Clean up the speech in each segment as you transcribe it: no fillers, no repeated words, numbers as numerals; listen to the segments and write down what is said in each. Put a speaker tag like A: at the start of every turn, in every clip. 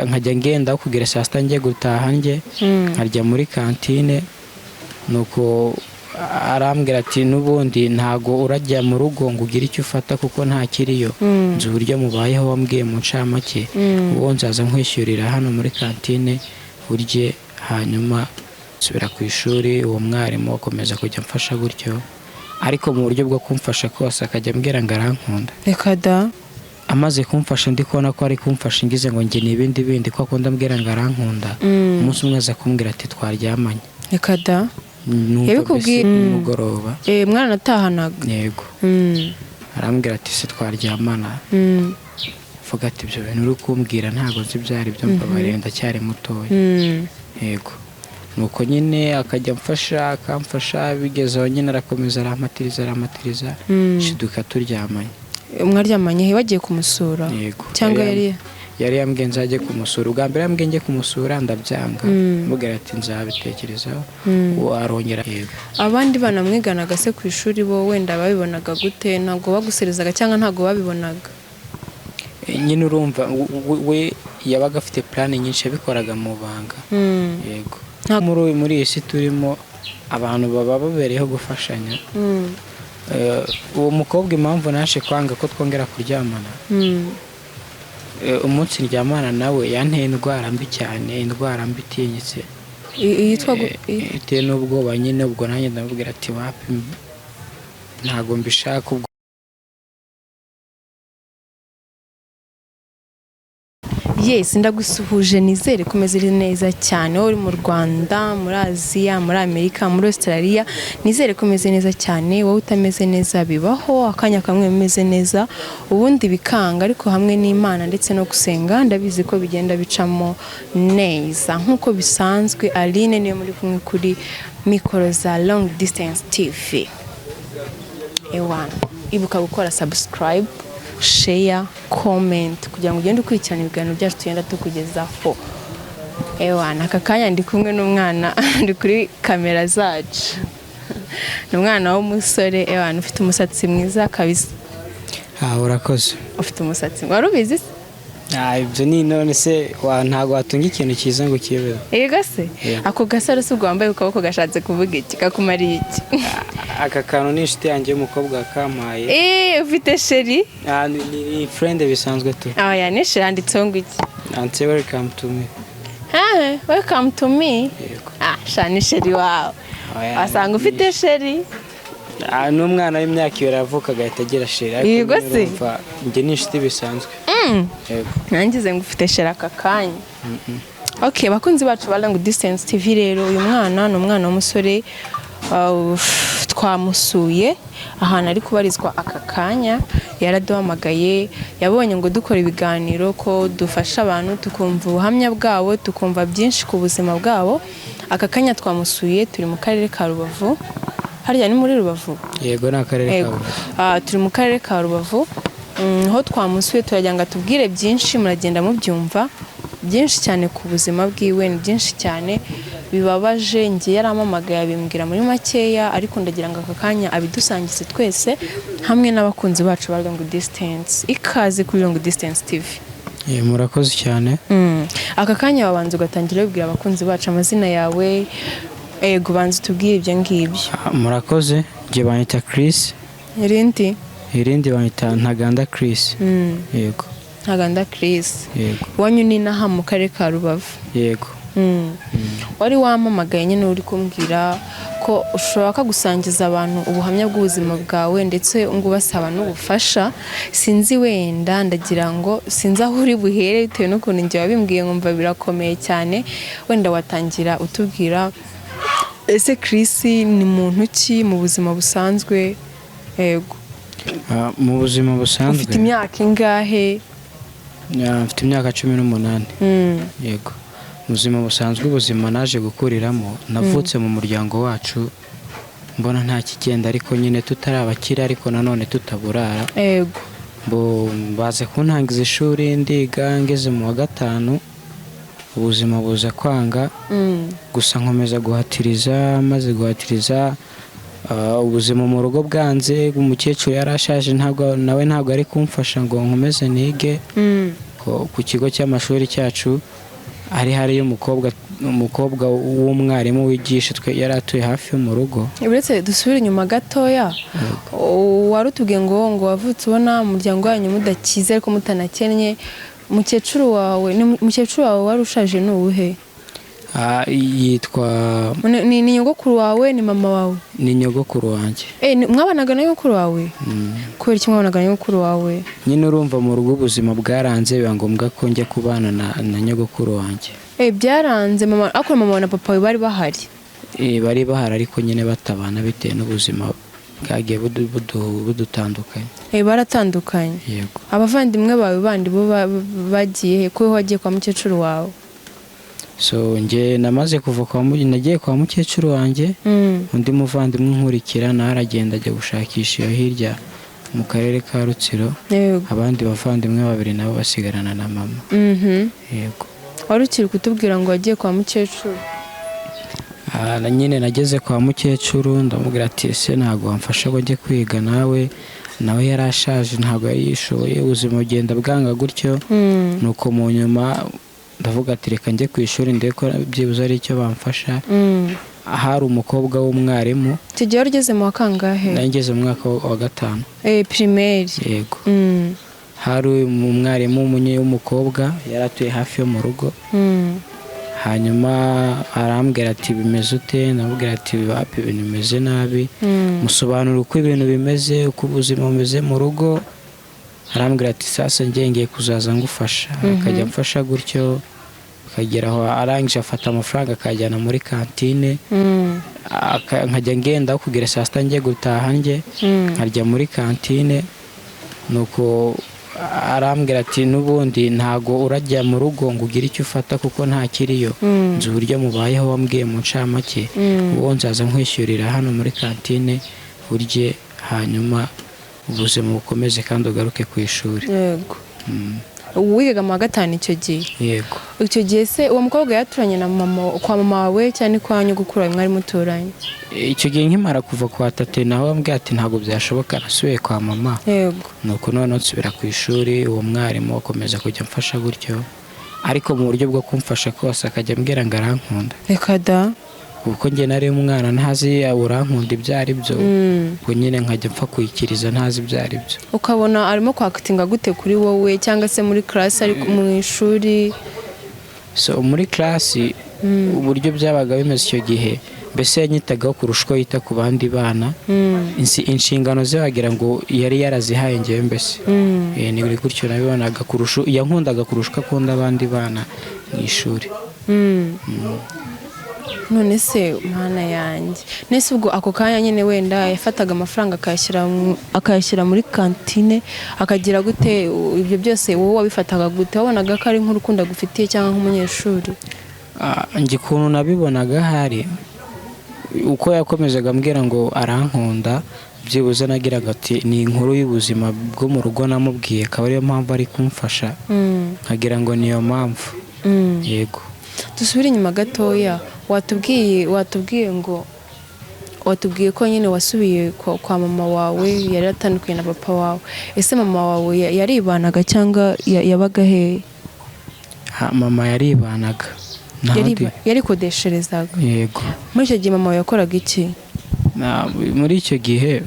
A: nkajya ngenda kugira saa sita njye gutaha njye nkarya muri kantine nuko arambwira ati n'ubundi ntago urajya mu rugo ngo ugire icyo ufata kuko nta kiriyo nzi uburyo mubayeho wambwiye mu ncamake uwo nzaza nkwishyurira hano muri kantine urye hanyuma nsubira ku ishuri. Uwo mwarimu akomeza kujya mfasha gutyo ariko mu buryo bwo kumfasha kose akajya ambwira ngo arankunda.
B: Reka da.
A: Amaze kumfasha ndi kubona ko ari kumfasha ngize ngo njye n'ibindi bindi ko akunda ambwira ngo arankunda. Umunsi umwe aza kumbwira ati twaryamanye.
B: Reka da.
A: Yabikubwiye umugoroba
B: mwana atahanaga.
A: Yego. Arambwira ati se twaryamana. Vuga ati ibyo bintu uri kumbwira ntabwo nzi byari byo mbabarira ndacyari mutoya. Yego. Nuko nyine akajya akamfasha bigezeho nyine arakomeza aramatiriza shiduka turyamanye.
B: Mwaryamanye wagiye kumusura?
A: Yego.
B: Cyangwa
A: yari yambwiye nzajye kumusura. Ubwa mbere yambwiye njye kumusura ndabyanga mubwira ati nzabitekerezaho arongera. Yego.
B: Abandi bana mwiganaga se ku ishuri bo wenda babibonaga gute? Ntabwo baguserezaga cyangwa ntabwo babibonaga?
A: Nyine urumva we yabaga afite plan nyinshi yabikoraga mu banga. Yego. Muri iyi si turimo abantu baba babereyeho gufashanya. Uwo mukobwa impamvu naje kwanga ko twongera kuryamana umunsi ndyamana nawe yanteye indwara mbi cyane, indwara mbi itinyitse
B: yitwa
A: iteye n'ubwoba nyine. Ubwo nanjye ndamubwira ati wapi ntago mbishaka.
B: Yes, ndagusuhuje nizere kumeze neza cyane uri mu Rwanda, muri Aziya, muri Amerika, muri Australia. Nizere kumeze neza cyane. Wowe utameze neza bibaho akanya kamwe umeze neza ubundi bikanga, ariko hamwe n'Imana ndetse no gusenga ndabizi ko bigenda bicamo neza. Nkuko bisanzwe Aline niyo muri kumwe kuri mikoro za Long Distance TV. Ewana, ibuka gukora subscribe, share, comment kugira ngo ugende ukurikirana ibiganiro byacu tugenda tukugezaho. Ewana, aka kanya ndi kumwe n'umwana ndi kuri kamera zacu. N'umwana w'umusore ewana ufite umusatsi mwiza kabisa.
A: Urakoze.
B: Ufite umusatsi warubizi se?
A: Ibyo ni none se ntago watunga ikintu cyiza ngo kibe.
B: Yego se? Ako gasaro se wambaye ukaboko gashatse kuvuga iki kakumariye iki?
A: Aka kantu ni inshuti yanjye y'umukobwa kamaye.
B: Ufite sheri?
A: Ni friend bisanzwe tu.
B: Ya ni sheri handitseho ngo iki?
A: Ante welcome to me.
B: Welcome to me. Shani sheri wawe. Asanga ufite sheri?
A: N'umwana w'imyaka 2 avuka agahita agira sheri.
B: Yego se?
A: Njye ni inshuti bisanzwe. Yego.
B: Nangize ngo ufite sheri aka kanya. Okay, bakunzi bacu ba Long Distance TV rero uyu mwana ni umwana w'umusore twamusuye ahantu ari kubarizwa aka kanya. Yaraduhamagaye, yabonye ngo dukora ibiganiro ko dufasha abantu tukumva ubuhamya bwabo, tukumva byinshi ku buzima bwabo. Aka kanya twamusuye turi mu karere ka Rubavu. Harya ni muri Rubavu?
A: Yego, na karere ka Rubavu.
B: Turi mu karere ka Rubavu. Ho twamusuye turagira ngo tubwire byinshi muragenda mubyumva byinshi cyane ku buzima bwiwe, ni byinshi cyane bibabaje. Ngiye yaramamagaye abimbwira muri makeya, ariko ndagira ngo aka kanya abidusangize twese hamwe n'abakunzi bacu ba Long Distance. Ikaze kuri Long Distance TV.
A: Murakoze cyane.
B: Aka kanya babanza ugatangira ubwira abakunzi bacu amazina yawe. Yego, banza tubwire ibyo ngibyo.
A: Murakoze. Ngiye banyita Chris. Irindi banyita Ntaganda Chris. Yego.
B: Ntaganda Chris.
A: Yego.
B: Wanyu ni naha mu karere ka Rubavu.
A: Yego.
B: Wari wamamagaye nyine uri kumbwira ko ushobora gusangiza abantu ubuhamya bw'ubuzima bwawe ndetse ngo basaba n'ubufasha. Sinzi wenda ndagira ngo sinzi aho uri buhere bitewe n'ukuntu njye wabimbwiye nkumva birakomeye cyane. Wenda watangira utubwira ese Chris ni muntu ki mu buzima busanzwe? Yego.
A: Mu buzima busanzwe
B: ufite imyaka ingahe?
A: Mfite imyaka 18. Yego. Ubuzima busanzwe, ubuzima naje gukuriramo, navutse mu muryango wacu mbona nta kigenda, ariko nyine tutarabakira ariko nanone tutaburara.
B: Yego.
A: Baze kuntangiza ishuri ndiga ngeze mu wa 5 ubuzima buza kwanga. Gusa nkomeza guhatiriza, maze guhatiriza ubuzima mu rugo bwanze. Umukecuru yarashaje ntabwo nawe ari kumfasha ngo nkomeze nige. ku kigo cy'amashuri cyacu hariyo umukobwa w'umwarimu wigisha yari atuye hafi yo mu rugo.
B: uretse dusubire inyuma gatoya, wari utubwiye ngo wavutse ubona umuryango wanyu mudakize ariko mutanakennye. Mukecuru wawe wari ushaje ni uwuhe?
A: Yitwa
B: ni nyogokuru wawe ni mama wawe?
A: Ni nyogokuru wanjye.
B: Mwabanaga na nyogokuru wawe? Kubera iki mwabanaga na nyogokuru wawe?
A: Nyine urumva mu rugo ubuzima bwaranze biba ngombwa ko njya kubana na nyogokuru wanjye.
B: Byaranze mama, ariko mama na papa we bari bahari?
A: Bari bahari ariko nyine batabana bitewe n'ubuzima bwagiye budutandukanye.
B: Baratandukanye?
A: Yego.
B: Abavandimwe bawe bandi bo bagiye he? Ko wagiye kwa mukecuru wawe?
A: So nge namaze kuva nagiye kwa mukecuru wanjye, undi muvandimwe nkurikira nawe aragenda ajya gushakisha iyo hirya mu karere ka Rutsiro. Abandi bavandimwe babiri nabo basigarana na mama. Yego.
B: Wari ukiri kutubwira ngo wagiye kwa mukecuru?
A: Nyine nageze kwa mukecuru ndamubwira ati ese ntabwo wamfasha ngo njye kwiga, nawe yari ashaje ntabwo yari yishoboye, ubuzima bugenda bwanga gutyo. Nuko mu nyuma ndavuga ati reka njye ku ishuri ndebe ko byibuze ari icyo bamfasha. Hari umukobwa w'umwarimu.
B: Icyo gihe wari ugeze mu wa kangahe?
A: Nari ngeze mu mwaka wa 5.
B: Primaire?
A: Yego. Hari umwarimu w'umukobwa yari atuye hafi yo mu rugo. Hanyuma arambwira ati bimeze ute? Ndamubwira ati wapi ibintu bimeze nabi. Musobanura uko ibintu bimeze, uko ubuzima bumeze mu rugo. Arambwira ati sasa ngiye kuzaza ngufasha. Akajya amfasha gutyo akagera aho arangije afata amafaranga akajyana muri kantine. Nkajya ngenda kugira saa sita ngiye gutaha njye nkarya muri kantine. Nuko arambwira ati n'ubundi ntago urajya mu rugo ngo ugire icyo ufata kuko nta kiriyo, nzi uburyo mubayeho wambwiye mu ncamake, uwo nzaza nkwishyurira hano muri kantine urye hanyuma ubuzima bukomeze kandi ugaruke ku ishuri.
B: Yego. Wigaga mu wa 5 icyo gihe?
A: Yego.
B: Icyo gihe se uwo mukobwa yaturanye na mama kwa mama wawe cyane kwa nyogokuru wawe mwari muturanye?
A: Icyo gihe nkimara kuva kwa tate nawe wambwiye ati ntabwo byashoboka, nasubiye kwa mama.
B: Yego.
A: Nuko none nsubira ku ishuri, uwo mwarimu akomeza kujya mfasha gutyo, ariko mu buryo bwo kumfasha kose akajya ambwira ngo arankunda.
B: Reka da.
A: Kuko njye nari umwana ntazi urankunda ibyo ari byo, ubwo nyine nkajya mpfa kuyikiriza ntazi ibyo ari byo.
B: Ukabona arimo kwakitinga gute kuri wowe cyangwa se muri class ari mu ishuri?
A: So muri class uburyo byabaga bimeze icyo gihe, mbese yanyitagaho kurusha uko yita ku bandi bana. Inshingano ze wagira ngo yari yarazihaye ngewe mbese. Ni gutyo nabibonaga kurusha, yankundaga kurusha uko akunda abandi bana mu ishuri.
B: None se mana yanjye, nese ubwo ako kanya nyine wenda yafataga amafaranga akayashyira muri kantine akagira gute? Ibyo byose wowe wabifataga gute? Wabonaga ko ari nk'urukundo agufitiye cyangwa nk'umunyeshuri?
A: Njye ukuntu nabibonaga hari uko yakomezaga ambwira ngo arankunda, byibuze nagiraga ati ni inkuru y'ubuzima bwo mu rugo namubwiye, akaba ariyo mpamvu ari kumfasha, nkagira ngo niyo mpamvu. Yego.
B: Dusubire inyuma gatoya, watubwiye ko nyine wasubiye kwa mama wawe yari atandukanye na papa wawe. Ese mama wawe yaribanaga cyangwa yabaga he?
A: Mama yaribanaga.
B: Yarikodesherezaga?
A: Yego.
B: Muri icyo gihe mama yakoraga iki?
A: Muri icyo gihe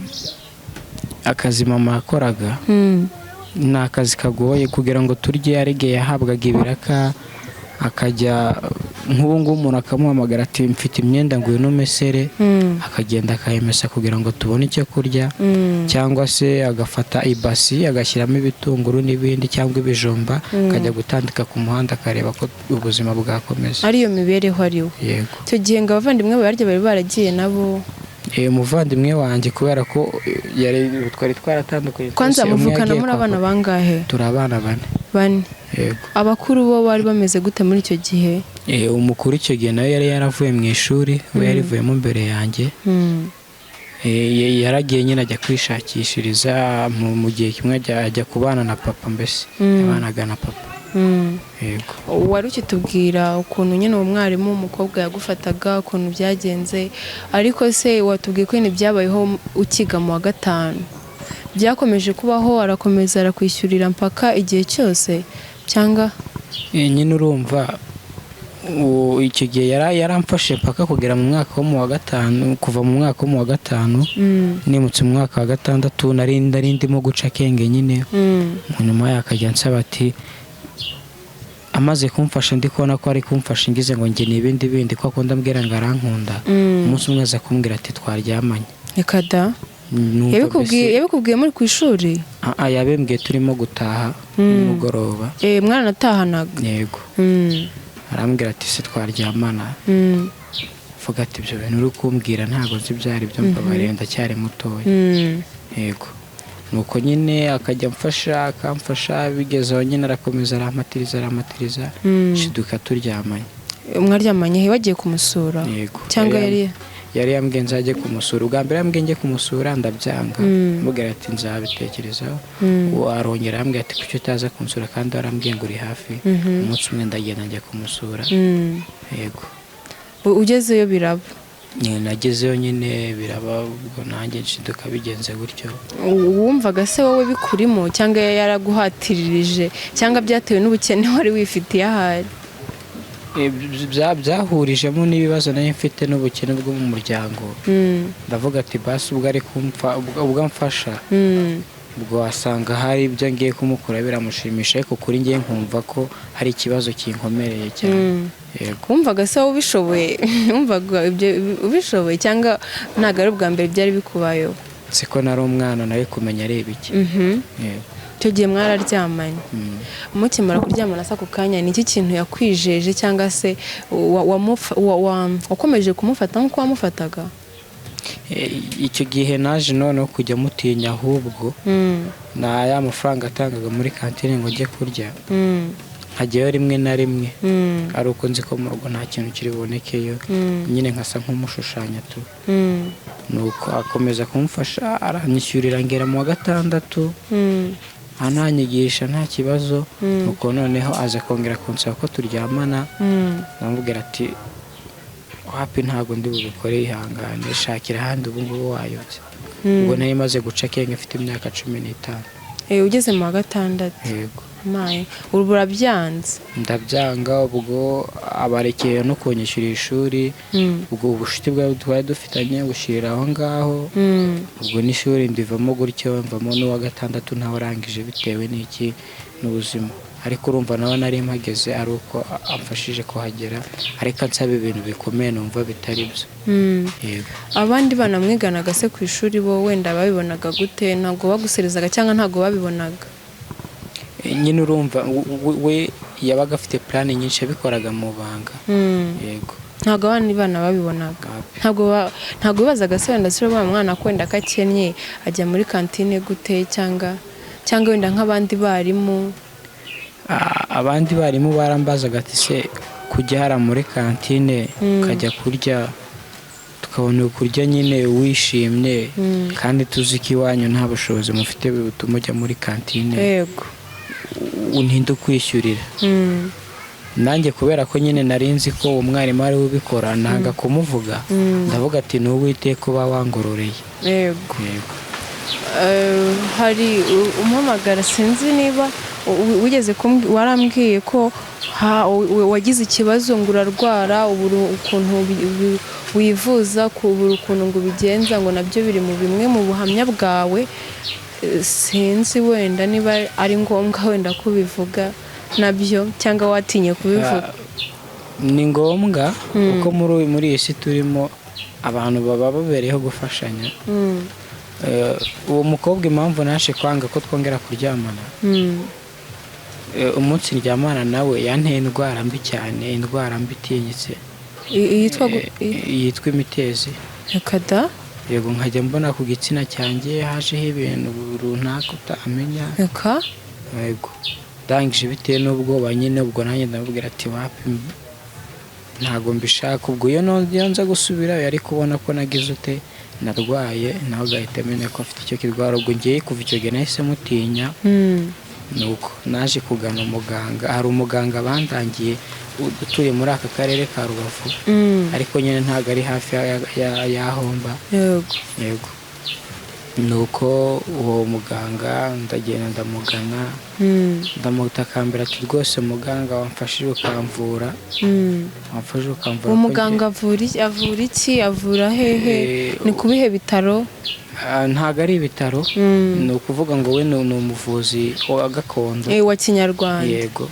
A: akazi mama yakoraga ni akazi kagoye kugira ngo turye. Yarigeye yahabwaga ibiraka, akajya nk'ubu ngubu umuntu akamuhamagara ati mfite imyenda ngo uyu mesere, akagenda akayemesa kugira ngo tubone icyo kurya. Cyangwa se agafata ibasi agashyiramo ibitunguru n'ibindi cyangwa ibijumba, akajya gutandika ku muhanda akareba ko ubuzima bwakomeza. Ariyo
B: mibereho ariwe?
A: Yego.
B: Icyo gihe ngo abavandimwe barya bari baragiye nabo?
A: Umuvandimwe wanjye kubera ko twari twaratandukanye.
B: Kwanza muvukana muri abana bangahe?
A: Turi abana
B: 4.
A: Yego.
B: Abakuru bo bari bameze gute muri icyo gihe?
A: Umukuru icyo gihe nawe yari yaravuye mu ishuri, we yarivuyemo mbere yanjye. Yaragiye nyine ajya kwishakishiriza, mu gihe kimwe ajya kubana na papa, mbese yabanaga na papa. Yego.
B: Wari ukitubwira ukuntu nyine uwo mwarimu w'umukobwa yagufataga, ukuntu byagenze, ariko se watubwiye ko byabayeho ukiga mu wa 5? Byakomeje kubaho, arakomeza arakwishyurira mpaka igihe cyose cyangwa
A: nyine urumva icyo gihe yaramfashe paka kugera mu mwaka wo mu wa gatanu, kuva mu mwaka wo mu wa gatanu nimutse mu mwaka wa gatandatu nari ndimo guca akenge nyine. Nyuma yakajya nsaba ati amaze kumfasha ndi kubona ko ari kumfasha ngize ngo njye n'ibindi bindi ko akunda mbwira ngo arankunda. Umunsi umwe aza kumbwira ati twaryamanye.
B: Reka da. Yabikubwiye muri ku ishuri?
A: Yabembwiye turimo gutaha nimugoroba.
B: Mwaranatahanaga?
A: Yego. Arambwira ati se twaryamana. Vuga ati ibyo bintu uri kumbwira ntabwo nzi byari byo, mbabarira ndacyari mutoya. Yego. Nuko nyine akajya akamfasha bigezeho nyine arakomeza aramatiriza shiduka turyamanye.
B: Mwaryamanye he? Wagiye kumusura?
A: Yego.
B: Cyangwa
A: yari yambwiye nzajye kumusura. Ubwa mbere yambwiye njye kumusura ndabyanga, mubwira ati nzabitekerezaho. Arongera arambwira ati kuki utaza kumusura kandi warambwiye ngo uri hafi. Umunsi umwe ndagenda njya kumusura. Yego.
B: Ugezeyo biraba?
A: Nagezeyo nyine biraba, ubwo nanjye nshiduka bigenze gutyo.
B: Wumvaga se wowe bikurimo cyangwa yaraguhatiririje cyangwa byatewe n'ubukene wari wifitiye ahari?
A: Byahurijemo n'ibibazo nari mfite n'ubukene bwo mu muryango. Ndavuga ati basi ubwo ari ubwo amfasha ubwo wasanga hari ibyo ngiye kumukura biramushimisha, ariko kuri ngiye nkumva ko hari ikibazo kinkomereye cyane.
B: Wumvaga se wowe ubishoboye? Wumvaga ubishoboye cyangwa ntabwo ari ubwa mbere byari bikubayeho?
A: Siko nari umwana nari kumenya ari ibiki.
B: Icyo gihe mwararyamanye. Mukimara kuryamana sa ku kanya ni iki kintu yakwijeje cyangwa se wakomeje kumufata nk'uko wamufataga?
A: Icyo gihe naje noneho kujya mutinya, ahubwo na ya mafaranga atangaga muri kantine ngo njye kurya nkajyayo rimwe na rimwe, ari uko nzi ko mu rugo nta kintu kiri bubonekeyo, nyine nkasa nk'umushushanya tu. Nuko akomeza kumufasha aranyishyurira ngera mu wa gatandatu, ananyigisha nta kibazo. Nuko noneho aza kongera kunsaba ko turyamana, ndamubwira ati wapi ntabwo ndi bubikore, ihangane shakira ahandi, ubu ngubu wayobye. Ubwo nari maze guca akenge mfite imyaka 15.
B: Ugeze mu wa gatandatu?
A: Yego.
B: Ubu urabyanze?
A: Ndabyanga, ubwo abarekeye no kunyishyurira ishuri. Ubwo ubucuti bwawe twari dufitanye bushirira aho ngaho. Ubwo n'ishuri ndivamo gutyo, mvamo n'uwa gatandatu ntawe urangije bitewe n'iki n'ubuzima. Ariko urumva nawe nari mpageze ari uko amfashije kuhagera, ariko ansaba ibintu bikomeye numva bitari byo. Yego. Abandi
B: bana mwiganaga se ku ishuri bo wenda babibonaga gute? Ntabwo baguserezaga cyangwa ntabwo babibonaga?
A: Nyine urumva we yabaga afite plan nyinshi yabikoraga mu banga. Yego.
B: Ntabwo abandi bana babibonaga? Ntabwo bibazaga se wenda se uwo mwana kwenda akakennye ajya muri kantine gute cyangwa wenda nk'abandi barimu?
A: Abandi barimu barambazaga ati se kujya hara muri kantine ukajya kurya, tukabona kurya nyine wishimye kandi tuzi ko iwanyu nta bushobozi mufite butuma ujya muri kantine.
B: Yego.
A: Untinda kwishyurira. Nanjye kubera ko nyine nari nzi ko umwarimu ari ubikora, nanga kumuvuga. Ndavuga ati n'uwite kuba wangororeye.
B: Yego. Hari umuhamagara sinzi niba wigeze warambwiye ko wagize ikibazo ngo urarwara, ubura ukuntu wivuza, kubura ukuntu ngo ubigenza, ngo nabyo biri mu bimwe mu buhamya bwawe. Sinzi wenda niba ari ngombwa wenda kubivuga nabyo cyangwa watinye kubivuga.
A: Ni ngombwa kuko muri iyi si turimo abantu baba babereyeho gufashanya. Uwo mukobwa impamvu nashe kwanga ko twongera kuryamana, umunsi ndyamana nawe yanteye indwara mbi cyane, indwara mbi itinyitse yitwa imitezi.
B: Kada?
A: Yego. Nkajya mbona ku gitsina cyanjye hajeho ibintu runaka utamenya. Yego. Ndangije bitewe n'ubwoba nyine, ubwo nanjye ndamubwira ati wapi ntabwo mbishaka. Ubwo iyo nza gusubira yari kubona ko nagize ute narwaye, nawe agahita amenya ko afite icyo kirwara. Ubwo ngiye kuva icyo gihe nahise mutinya. Nuko naje kugana umuganga. Hari umuganga bandangiye utuye muri aka karere ka Rubavu, ariko nyine ntabwo ari hafi y'ahomba.
B: Yego.
A: Yego. nuko uwo muganga ndagenda ndamugana ndamutakambira ati rwose muganga wamfashije ukamvura
B: uwo muganga avura iki avura hehe ni ku bihe bitaro?
A: ntabwo ari ibitaro, ni ukuvuga ngo we ni umuvuzi wa gakondo
B: wa kinyarwanda.
A: yego.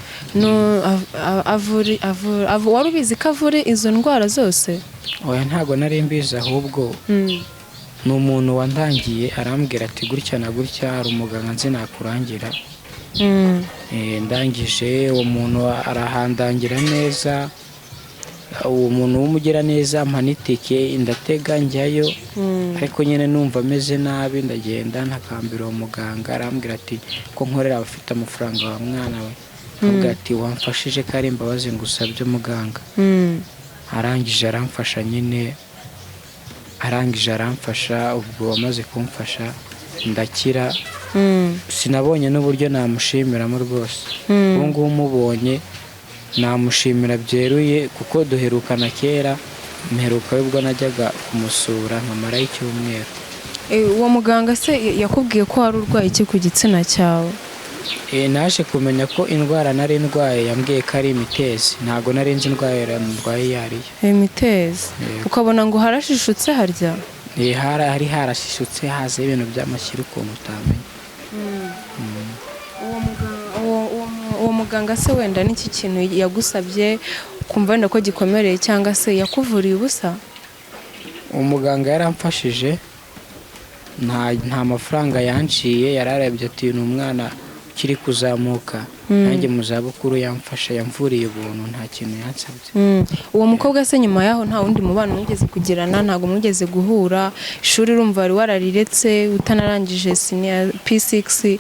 B: wari ubizi ko avura izo ndwara zose?
A: oya ntabwo nari mbizi, ahubwo ni umuntu wandangiye arambwira ati gutya na gutya hari umuganga nzi nakurangira. ndangije uwo muntu arahandangira neza, uwo muntu w'umugira neza ampa n'itike ndatega njyayo, ariko nyine numva ameze nabi ndagenda ntakambira uwo muganga, arambwira ati ko nkorera abafite amafaranga wa mwana we, arambwira ati wamfashije ko ari imbabazi ngusabye muganga. arangije aramfasha nyine, arangije aramfasha, ubwo wamaze kumfasha ndakira. sinabonye n'uburyo namushimiramo rwose. ubu ngubu umubonye namushimira byeruye, kuko duherukana kera, mperuka ubwo najyaga kumusura nkamarayo icyumweru.
B: uwo muganga se yakubwiye ko wari urwaye iki ku gitsina cyawe?
A: naje kumenya ko indwara nari ndwaye yambwiye ko ari imitezi, ntabwo nari nzi indwara ndwaye iyo ari yo.
B: imitezi? ukabona ngo harashishutse harya?
A: hari harashishutse haza ibintu by'amashyira ukuntu utamenya.
B: uwo muganga se wenda n'iki kintu yagusabye kumva wenda ko gikomereye, cyangwa se yakuvuriye ubusa?
A: umuganga yaramfashije, nta mafaranga yanciye, yararebye ati ni umwana ukiri kuzamuka, nanjye mu zabukuru yamfasha, yamvuriye ubuntu, nta kintu yansabye.
B: uwo mukobwa se nyuma yaho nta wundi mubano mwigeze kugirana? ntabwo mwigeze guhura? ishuri urumva wari warariretse utanarangije P6,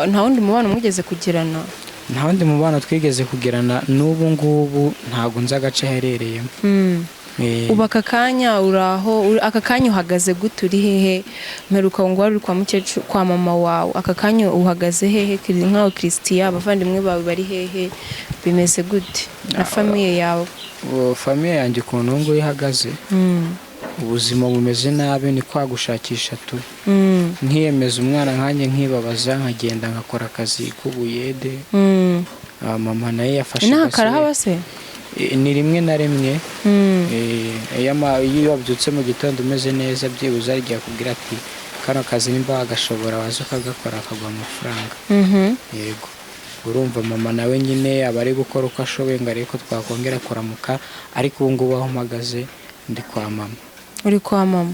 B: nta wundi mubano mwigeze kugirana?
A: nta wundi mubano twigeze kugirana, n'ubu ngubu ntabwo nzi agace aherereyemo.
B: ubu aka kanya uraho? aka kanya uhagaze gute? uri hehe? mperuka ngo wari uri kwa mukecuru, kwa mama wawe, aka kanya uhagaze hehe nk'aho Christian? abavandimwe bawe bari hehe? bimeze gute na famiye yawe?
A: famiye yanjye ukuntu ubu ngubu ihagaze, ubuzima bumeze nabi, ni kwa gushakisha tu. nkiyemeza umwana nkanjye nkibabaza, nkagenda ngakora akazi k'ubuyede. mama naye yafashe
B: inaha karahaba se?
A: ni rimwe na rimwe. iyo wabyutse mu gitondo umeze neza, byibuze agiye kubwira ati kano kazi nimba wagashobora waza ukagakora akaguha amafaranga. yego. urumva mama nawe nyine aba ari gukora uko ashoboye ngo arebe ko twakongera kuramuka, ariko ubu ngubu aho mpagaze ndi kwa mama.
B: uri kwa mama?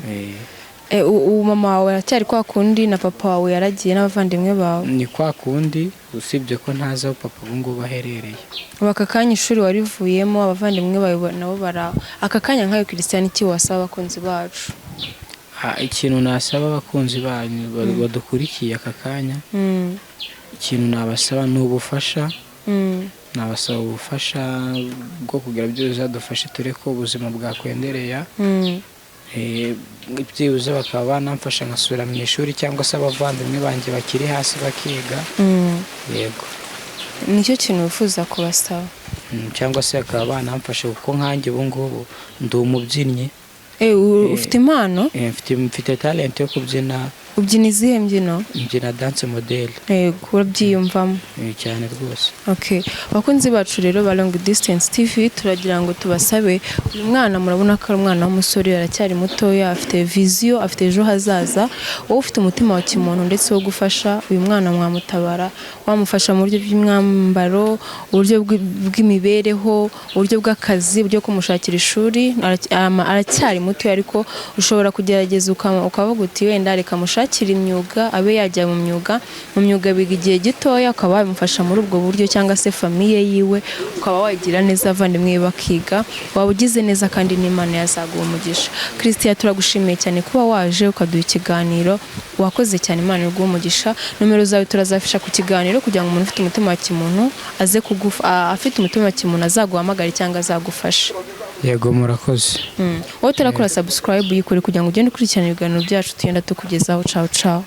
B: ubu mama wawe aracyari kwa kundi, na papa wawe yaragiye n'abavandimwe bawe?
A: ni kwa kundi, usibye ko ntazi aho papa ubu ngubu aherereye.
B: ubu aka kanya ishuri warivuyemo, abavandimwe bawe nabo baraho, aka kanya nkayo Christian iki wasaba abakunzi bacu?
A: ikintu nasaba abakunzi banyu badukurikiye aka kanya, ikintu nabasaba ni ubufasha. nabasaba ubufasha bwo kugira byibuze dufashe, turi ko ubuzima bwakwendereye. byibuze bakaba banamfasha nkasubira mu ishuri, cyangwa se abavandimwe banjye bakiri hasi bakiga. yego.
B: nicyo kintu wifuza kubasaba?
A: cyangwa se bakaba banamfasha, kuko nkanjye ubu ngubu ndi umubyinnyi.
B: ufite impano?
A: mfite talent yo kubyina.
B: ubyina izihe mbyino?
A: mbyina dance model.
B: yego. urabyiyumvamo?
A: cyane rwose.
B: abakunzi bacu rero ba Long Distance TV, turagira ngo tubasabe, uyu mwana murabona ko ari umwana w'umusore, aracyari mutoya, afite viziyo, afite ejo hazaza. wowe ufite umutima wa kimuntu ndetse wo gufasha uyu mwana, mwamutabara, wamufasha mu buryo bw'imyambaro, uburyo bw'imibereho, uburyo bw'akazi, uburyo kumushakira ishuri. aracyari muto, ariko ushobora kugerageza ukavuga uti wenda reka mushakira imyuga, abe yajya mu myuga biga igihe gitoya, ukaba wamufasha muri ubwo buryo, cyangwa se famiye yiwe ukaba wagira neza, abavandimwe bakiga, waba ugize neza, kandi n'Imana yazaguha umugisha. Christian, turagushimiye cyane kuba waje ukaduha ikiganiro, wakoze cyane, Imana iguha umugisha. nomero zawe turazafisha ku kiganiro, kugira ngo umuntu ufite umutima wa kimuntu aze afite umutima wa kimuntu azaguhamagara cyangwa azagufasha.
A: yego, murakoze.
B: wowe utarakora subscribe yikore, kugira ngo ugende ukurikirana ibiganiro byacu tugenda tukugezaho. ciao ciao.